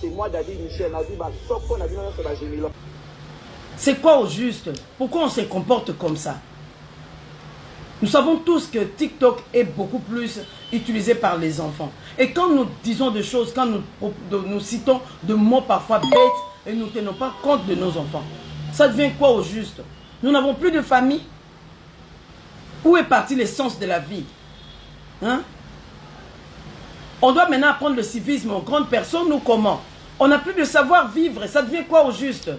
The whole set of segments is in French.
c'est moi, David Michel, c'est quoi au juste? Pourquoi on se comporte comme ça? Nous savons tous que TikTok est beaucoup plus utilisé par les enfants. Et quand nous disons des choses, quand nous citons de mots parfois bêtes et nous ne tenons pas compte de nos enfants, ça devient quoi au juste? Nous n'avons plus de famille. Où est parti l'essence de la vie? Hein? On doit maintenant apprendre le civisme aux grandes personnes ou comment? On n'a plus de savoir-vivre. Ça devient quoi au juste?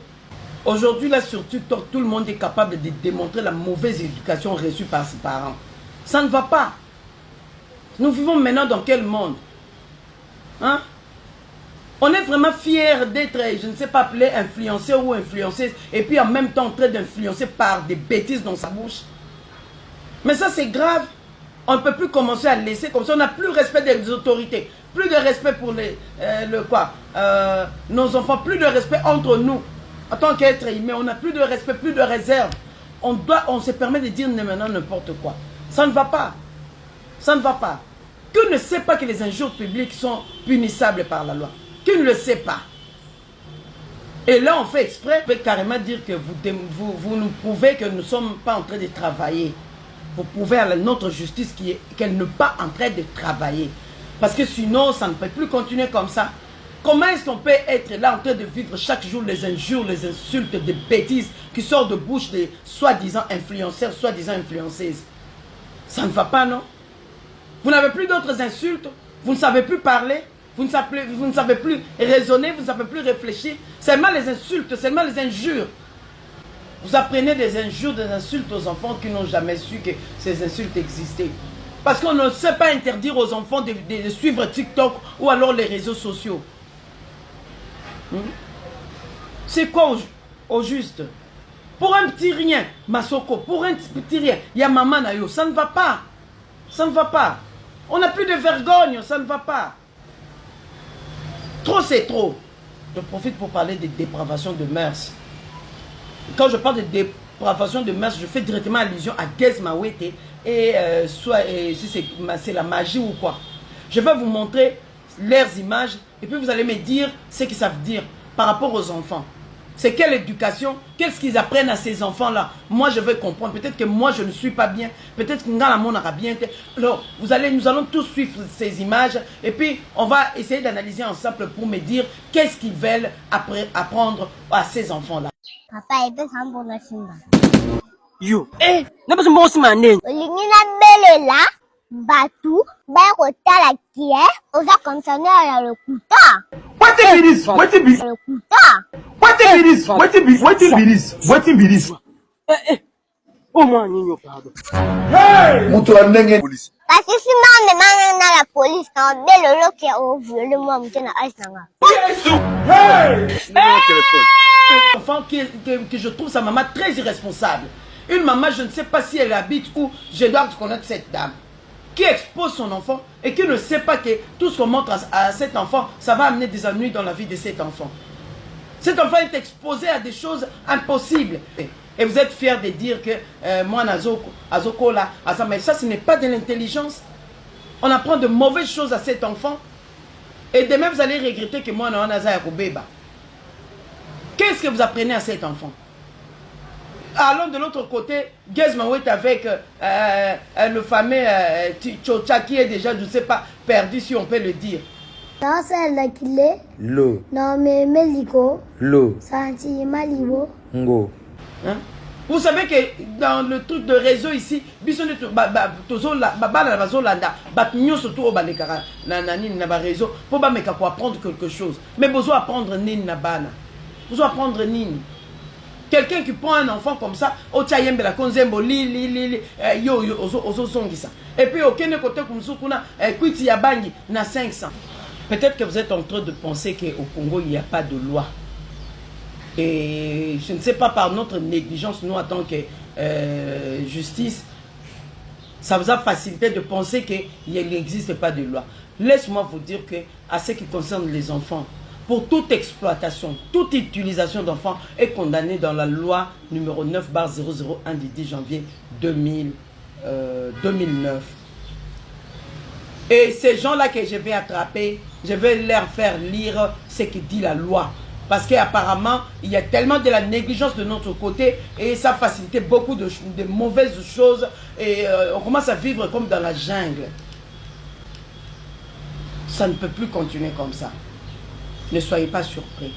Aujourd'hui, là, sur TikTok, tout le monde est capable de démontrer la mauvaise éducation reçue par ses parents. Ça ne va pas. Nous vivons maintenant dans quel monde? Hein? On est vraiment fiers d'être, je ne sais pas, appelé influenceur ou influenceuse, et puis en même temps en train d'influencer par des bêtises dans sa bouche. Mais ça, c'est grave. On ne peut plus commencer à laisser comme ça. On n'a plus respect des autorités. Plus de respect pour nos enfants. Plus de respect entre nous. En tant qu'être humain, on n'a plus de respect, plus de réserve. On se permet de dire maintenant n'importe quoi. Ça ne va pas. Ça ne va pas. Qui ne sait pas que les injures publiques sont punissables par la loi? Qui ne le sait pas? Et là, on fait exprès, on peut carrément dire que vous nous prouvez que nous ne sommes pas en train de travailler. Vous prouvez à notre justice qu'elle n'est pas en train de travailler. Parce que sinon, ça ne peut plus continuer comme ça. Comment est-ce qu'on peut être là en train de vivre chaque jour les injures, les insultes, des bêtises qui sortent de bouche des soi-disant influenceurs, soi-disant influenceuses? Ça ne va pas, non? Vous n'avez plus d'autres insultes, vous ne savez plus parler, vous ne savez plus raisonner, vous ne savez plus réfléchir. Seulement les insultes, seulement les injures. Vous apprenez des injures, des insultes aux enfants qui n'ont jamais su que ces insultes existaient. Parce qu'on ne sait pas interdire aux enfants de suivre TikTok ou alors les réseaux sociaux. C'est quoi au juste? Pour un petit rien, Masoko, pour un petit rien, il y a maman Nayo, ça ne va pas. Ça ne va pas. On n'a plus de vergogne, ça ne va pas. Trop, c'est trop. Je profite pour parler des dépravations de mœurs. Quand je parle de dépravation de mœurs, je fais directement allusion à Gez Mawete et si c'est la magie ou quoi. Je vais vous montrer leurs images et puis vous allez me dire ce qu'ils savent dire par rapport aux enfants. C'est quelle éducation, qu'est-ce qu'ils apprennent à ces enfants-là? Moi, je vais comprendre. Peut-être que moi, je ne suis pas bien. Peut-être que Ngala aura bien. Alors, nous allons tous suivre ces images. Et puis, on va essayer d'analyser ensemble pour me dire qu'est-ce qu'ils veulent apprendre à ces enfants-là. Papa, il peut s'en prendre Simba. Yo, n'a pas mon aussi mané. L'ingina belle là, Batou, Bayrota la qui est, on a concerné à le couteau. What be this? What be this? Le couteau. What be this? What be this? What be this? Oh man, you pardon. Hey! Mutuandenge police. Parce que si on demande à la police, on met le lot qui a ouvert le moi, on a acheté. Hey! Enfant que je trouve sa maman très irresponsable. Une maman, je ne sais pas si elle habite où, je dois connaître cette dame qui expose son enfant et qui ne sait pas que tout ce qu'on montre à cet enfant, ça va amener des ennuis dans la vie de cet enfant. Cet enfant est exposé à des choses impossibles. Et vous êtes fiers de dire que moi, Azoko, là, mais ça, ce n'est pas de l'intelligence. On apprend de mauvaises choses à cet enfant. Et demain, vous allez regretter que moi, qu'est-ce que vous apprenez à cet enfant? Allons de l'autre côté, Gez Mawete avec le fameux Tchocha qui est déjà, je ne sais pas, perdu si on peut le dire. Dans celle qui est, Lo. non mais Meliko, Lo. Santi Malibo. Ngo. Hein? Vous savez que dans le truc de réseau ici, pour apprendre quelque chose. Mais besoin apprendre nini na bana. Besoin apprendre nini. Quelqu'un qui prend un enfant comme ça, et puis au côté comme ça, na 500. Peut-être que vous êtes en train de penser qu'au Congo, il n'y a pas de loi. Et je ne sais pas, par notre négligence, nous, en tant que justice, ça vous a facilité de penser qu'il n'existe pas de loi. Laisse-moi vous dire que, à ce qui concerne les enfants, pour toute exploitation, toute utilisation d'enfants est condamnée dans la loi numéro 9/001 du 10 janvier 2009. Et ces gens-là que je vais attraper, je vais leur faire lire ce que dit la loi. Parce qu'apparemment, il y a tellement de la négligence de notre côté et ça facilitait beaucoup de mauvaises choses et on commence à vivre comme dans la jungle. Ça ne peut plus continuer comme ça. Ne soyez pas surpris.